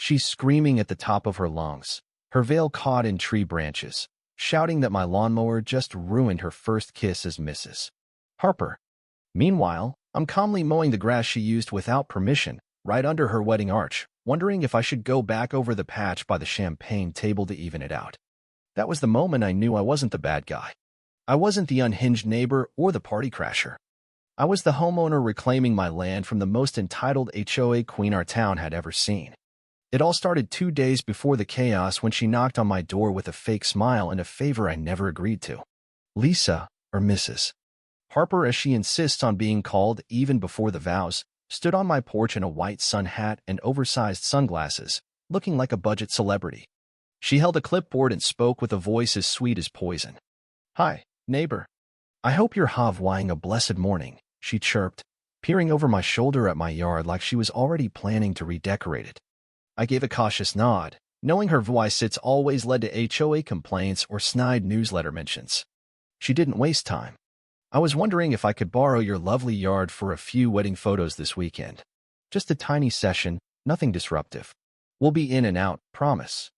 She's screaming at the top of her lungs, her veil caught in tree branches, shouting that my lawnmower just ruined her first kiss as Mrs. Harper. Meanwhile, I'm calmly mowing the grass she used without permission, right under her wedding arch, wondering if I should go back over the patch by the champagne table to even it out. That was the moment I knew I wasn't the bad guy. I wasn't the unhinged neighbor or the party crasher. I was the homeowner reclaiming my land from the most entitled HOA queen our town had ever seen. It all started 2 days before the chaos when she knocked on my door with a fake smile and a favor I never agreed to. Lisa, or Mrs. Harper, as she insists on being called even before the vows, stood on my porch in a white sun hat and oversized sunglasses, looking like a budget celebrity. She held a clipboard and spoke with a voice as sweet as poison. "Hi, neighbor. I hope you're having a blessed morning," she chirped, peering over my shoulder at my yard like she was already planning to redecorate it. I gave a cautious nod, knowing her voice always led to HOA complaints or snide newsletter mentions. She didn't waste time. "I was wondering if I could borrow your lovely yard for a few wedding photos this weekend. Just a tiny session, nothing disruptive. We'll be in and out, promise."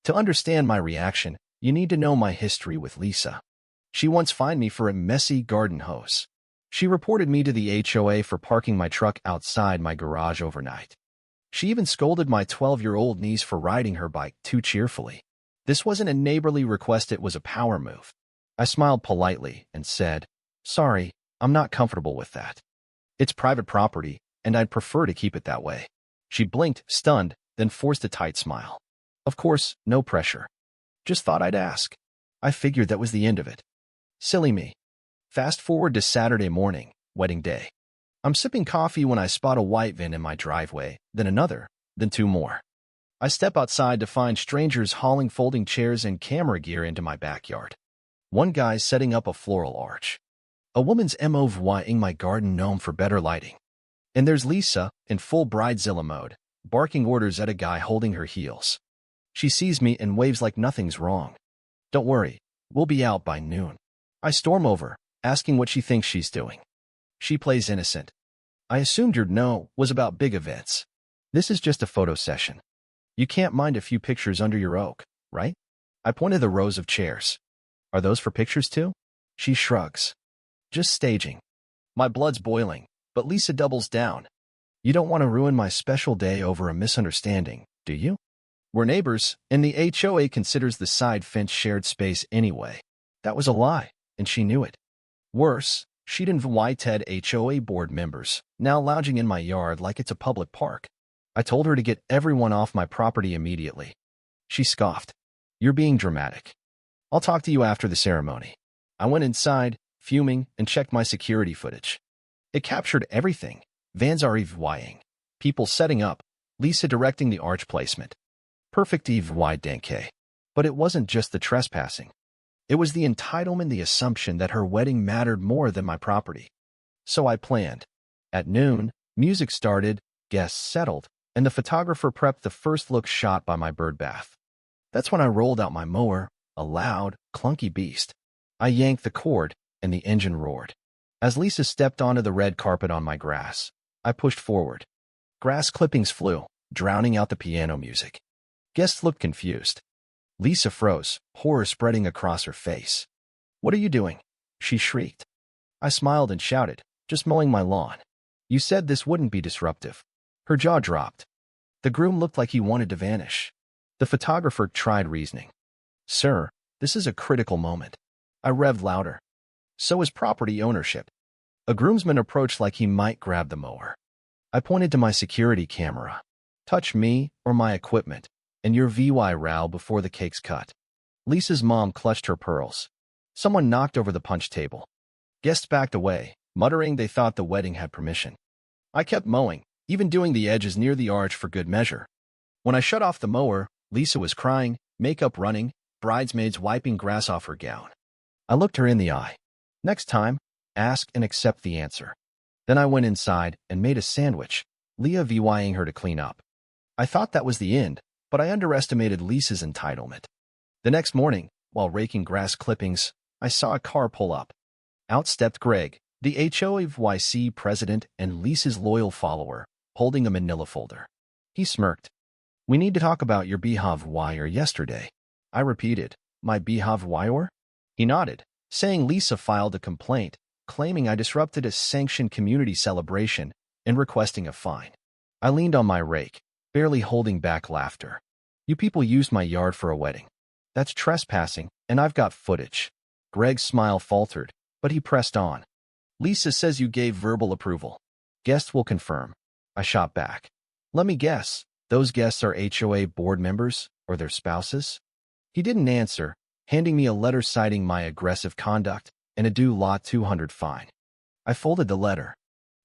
To understand my reaction, you need to know my history with Lisa. She once fined me for a messy garden hose. She reported me to the HOA for parking my truck outside my garage overnight. She even scolded my 12-year-old niece for riding her bike too cheerfully. This wasn't a neighborly request, it was a power move. I smiled politely and said, "Sorry, I'm not comfortable with that. It's private property, and I'd prefer to keep it that way." She blinked, stunned, then forced a tight smile. "Of course, no pressure. Just thought I'd ask." I figured that was the end of it. Silly me. Fast forward to Saturday morning, wedding day. I'm sipping coffee when I spot a white van in my driveway, then another, then 2 more. I step outside to find strangers hauling folding chairs and camera gear into my backyard. One guy's setting up a floral arch. A woman's moving my garden gnome for better lighting. And there's Lisa, in full bridezilla mode, barking orders at a guy holding her heels. She sees me and waves like nothing's wrong. "Don't worry, we'll be out by noon." I storm over, asking what she thinks she's doing. She plays innocent. "I assumed your no was about big events. This is just a photo session. You can't mind a few pictures under your oak, right?" I point to the rows of chairs. "Are those for pictures too?" She shrugs. "Just staging." My blood's boiling, but Lisa doubles down. "You don't want to ruin my special day over a misunderstanding, do you? We're neighbors, and the HOA considers the side fence shared space anyway." That was a lie, and she knew it. Worse, she'd invited HOA board members, now lounging in my yard like it's a public park. I told her to get everyone off my property immediately. She scoffed. "You're being dramatic. I'll talk to you after the ceremony." I went inside, fuming, and checked my security footage. It captured everything. Vans arriving, people setting up, Lisa directing the arch placement. Perfect denke. But it wasn't just the trespassing. It was the entitlement, the assumption that her wedding mattered more than my property. So I planned. At noon, music started, guests settled, and the photographer prepped the first look shot by my bird bath. That's when I rolled out my mower, a loud, clunky beast. I yanked the cord, and the engine roared. As Lisa stepped onto the red carpet on my grass, I pushed forward. Grass clippings flew, drowning out the piano music. Guests looked confused. Lisa froze, horror spreading across her face. "What are you doing?" she shrieked. I smiled and shouted, "Just mowing my lawn." "You said this wouldn't be disruptive." Her jaw dropped. The groom looked like he wanted to vanish. The photographer tried reasoning. "Sir, this is a critical moment." I revved louder. "So is property ownership." A groomsman approached like he might grab the mower. I pointed to my security camera. "Touch me or my equipment, and your VY row before the cake's cut." Lisa's mom clutched her pearls. Someone knocked over the punch table. Guests backed away, muttering they thought the wedding had permission. I kept mowing, even doing the edges near the arch for good measure. When I shut off the mower, Lisa was crying, makeup running, bridesmaids wiping grass off her gown. I looked her in the eye. "Next time, ask and accept the answer." Then I went inside and made a sandwich, Leah VYing her to clean up. I thought that was the end, but I underestimated Lisa's entitlement. The next morning, while raking grass clippings, I saw a car pull up. Out stepped Greg, the HOA president and Lisa's loyal follower, holding a manila folder. He smirked. We need to talk about your beehive wire yesterday. I repeated, my beehive wire? He nodded, saying Lisa filed a complaint, claiming I disrupted a sanctioned community celebration and requesting a fine. I leaned on my rake, barely holding back laughter. You people used my yard for a wedding. That's trespassing, and I've got footage. Greg's smile faltered, but he pressed on. Lisa says you gave verbal approval. Guests will confirm. I shot back. Let me guess, those guests are HOA board members or their spouses? He didn't answer, handing me a letter citing my aggressive conduct and a due Lot 200 fine. I folded the letter.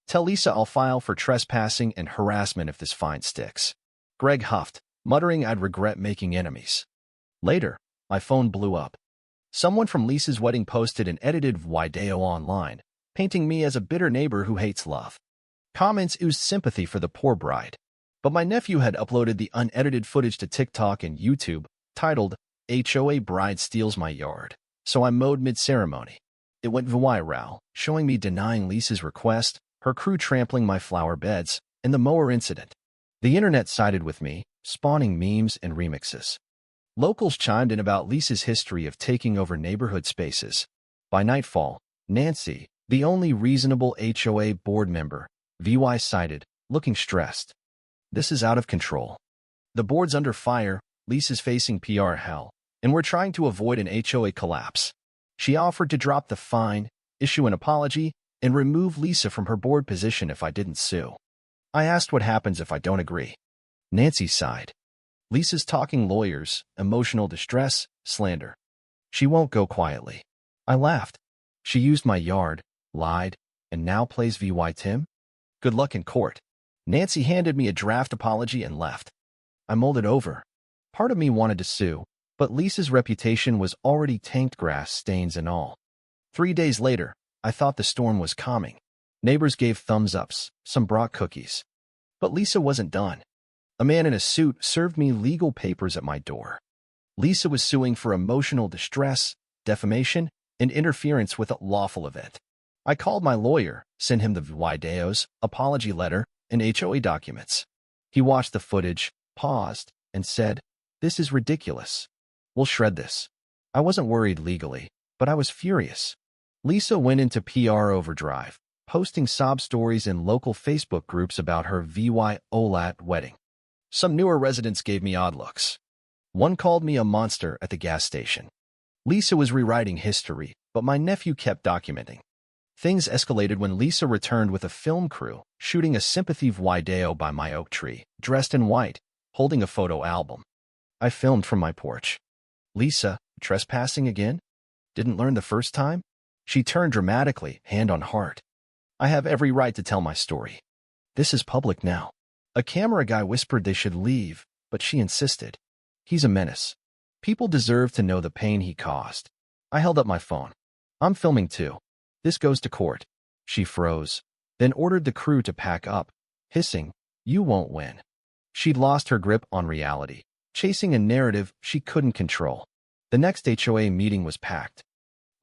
Tell Lisa I'll file for trespassing and harassment if this fine sticks. Greg huffed, muttering I'd regret making enemies. Later, my phone blew up. Someone from Lisa's wedding posted an edited video online, painting me as a bitter neighbor who hates love. Comments oozed sympathy for the poor bride. But my nephew had uploaded the unedited footage to TikTok and YouTube, titled, HOA Bride Steals My Yard, so I mowed mid-ceremony. It went viral, showing me denying Lisa's request, her crew trampling my flower beds, and the mower incident. The internet sided with me, spawning memes and remixes. Locals chimed in about Lisa's history of taking over neighborhood spaces. By nightfall, Nancy, the only reasonable HOA board member, VY cited, looking stressed. This is out of control. The board's under fire, Lisa's facing PR hell, and we're trying to avoid an HOA collapse. She offered to drop the fine, issue an apology, and remove Lisa from her board position if I didn't sue. I asked what happens if I don't agree. Nancy sighed. Lisa's talking lawyers, emotional distress, slander. She won't go quietly. I laughed. She used my yard, lied, and now plays VY Tim? Good luck in court. Nancy handed me a draft apology and left. I mulled it over. Part of me wanted to sue, but Lisa's reputation was already tanked, grass stains and all. 3 days later, I thought the storm was calming. Neighbors gave thumbs-ups, some brought cookies. But Lisa wasn't done. A man in a suit served me legal papers at my door. Lisa was suing for emotional distress, defamation, and interference with a lawful event. I called my lawyer, sent him the videos, apology letter, and HOA documents. He watched the footage, paused, and said, "This is ridiculous. We'll shred this." I wasn't worried legally, but I was furious. Lisa went into PR overdrive, posting sob stories in local Facebook groups about her VY wedding. Some newer residents gave me odd looks. One called me a monster at the gas station. Lisa was rewriting history, but my nephew kept documenting. Things escalated when Lisa returned with a film crew, shooting a sympathy video by my oak tree, dressed in white, holding a photo album. I filmed from my porch. Lisa, trespassing again? Didn't learn the first time? She turned dramatically, hand on heart. I have every right to tell my story. This is public now. A camera guy whispered they should leave, but she insisted. He's a menace. People deserve to know the pain he caused. I held up my phone. I'm filming too. This goes to court. She froze, then ordered the crew to pack up, hissing, "You won't win." She'd lost her grip on reality, chasing a narrative she couldn't control. The next HOA meeting was packed.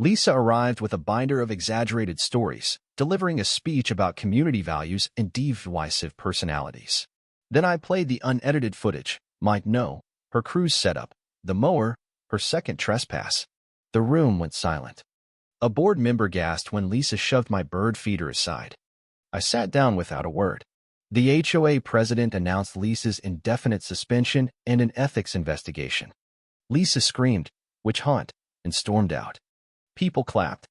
Lisa arrived with a binder of exaggerated stories, delivering a speech about community values and divisive personalities. Then I played the unedited footage, might know, her crew's setup, the mower, her second trespass. The room went silent. A board member gasped when Lisa shoved my bird feeder aside. I sat down without a word. The HOA president announced Lisa's indefinite suspension and an ethics investigation. Lisa screamed, "Witch hunt," and stormed out. People clapped.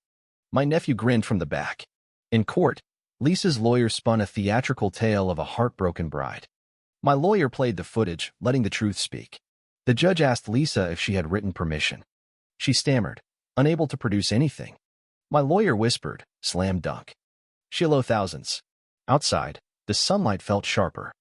My nephew grinned from the back. In court, Lisa's lawyer spun a theatrical tale of a heartbroken bride. My lawyer played the footage, letting the truth speak. The judge asked Lisa if she had written permission. She stammered, unable to produce anything. My lawyer whispered, "Slam dunk." Shiloh thousands. Outside, the sunlight felt sharper.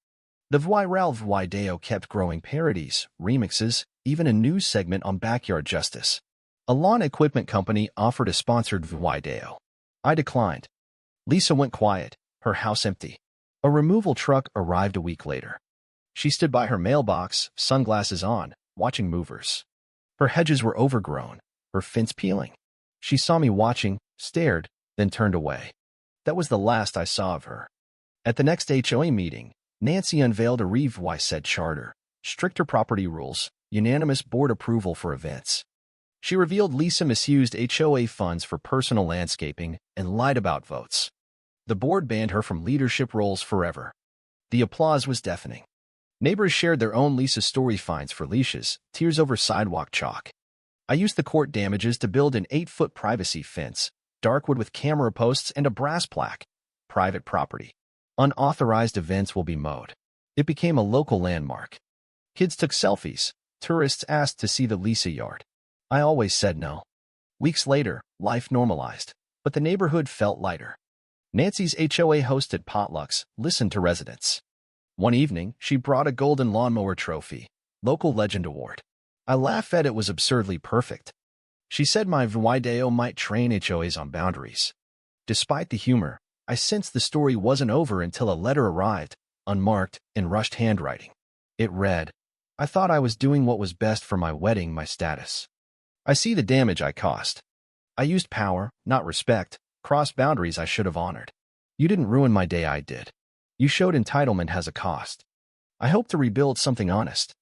The viral video kept growing parodies, remixes, even a news segment on backyard justice. A lawn equipment company offered a sponsored video. I declined. Lisa went quiet, her house empty. A removal truck arrived a week later. She stood by her mailbox, sunglasses on, watching movers. Her hedges were overgrown, her fence peeling. She saw me watching, stared, then turned away. That was the last I saw of her. At the next HOA meeting, Nancy unveiled a revised charter, stricter property rules, unanimous board approval for events. She revealed Lisa misused HOA funds for personal landscaping and lied about votes. The board banned her from leadership roles forever. The applause was deafening. Neighbors shared their own Lisa story fines for leashes, tears over sidewalk chalk. I used the court damages to build an 8-foot privacy fence, dark wood with camera posts and a brass plaque. Private property. Unauthorized events will be mowed. It became a local landmark. Kids took selfies. Tourists asked to see the Lisa yard. I always said no. Weeks later, life normalized, but the neighborhood felt lighter. Nancy's HOA hosted potlucks, listened to residents. One evening, she brought a golden lawnmower trophy, local legend award. I laughed at it was absurdly perfect. She said my video might train HOAs on boundaries. Despite the humor, I sensed the story wasn't over until a letter arrived, unmarked, in rushed handwriting. It read, "I thought I was doing what was best for my wedding, my status. I see the damage I caused. I used power, not respect, crossed boundaries I should have honored. You didn't ruin my day, I did. You showed entitlement has a cost. I hope to rebuild something honest.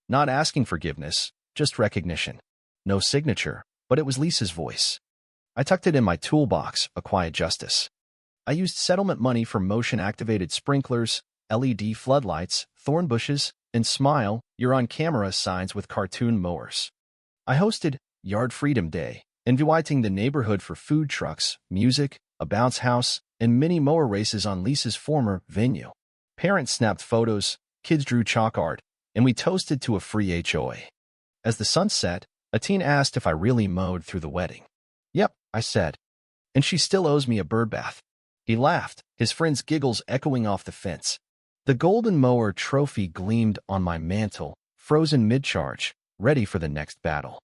Not asking forgiveness, just recognition. No signature, but it was Lisa's voice. I tucked it in my toolbox, a quiet justice. I used settlement money for motion-activated sprinklers, LED floodlights, thorn bushes, and smile, you're on camera signs with cartoon mowers. I hosted Yard Freedom Day, inviting the neighborhood for food trucks, music, a bounce house, and mini mower races on Lisa's former venue. Parents snapped photos, kids drew chalk art, and we toasted to a free HOA. As the sun set, a teen asked if I really mowed through the wedding. Yep, I said. And she still owes me a birdbath. He laughed, his friend's giggles echoing off the fence. The golden mower trophy gleamed on my mantle, frozen mid-charge, ready for the next battle.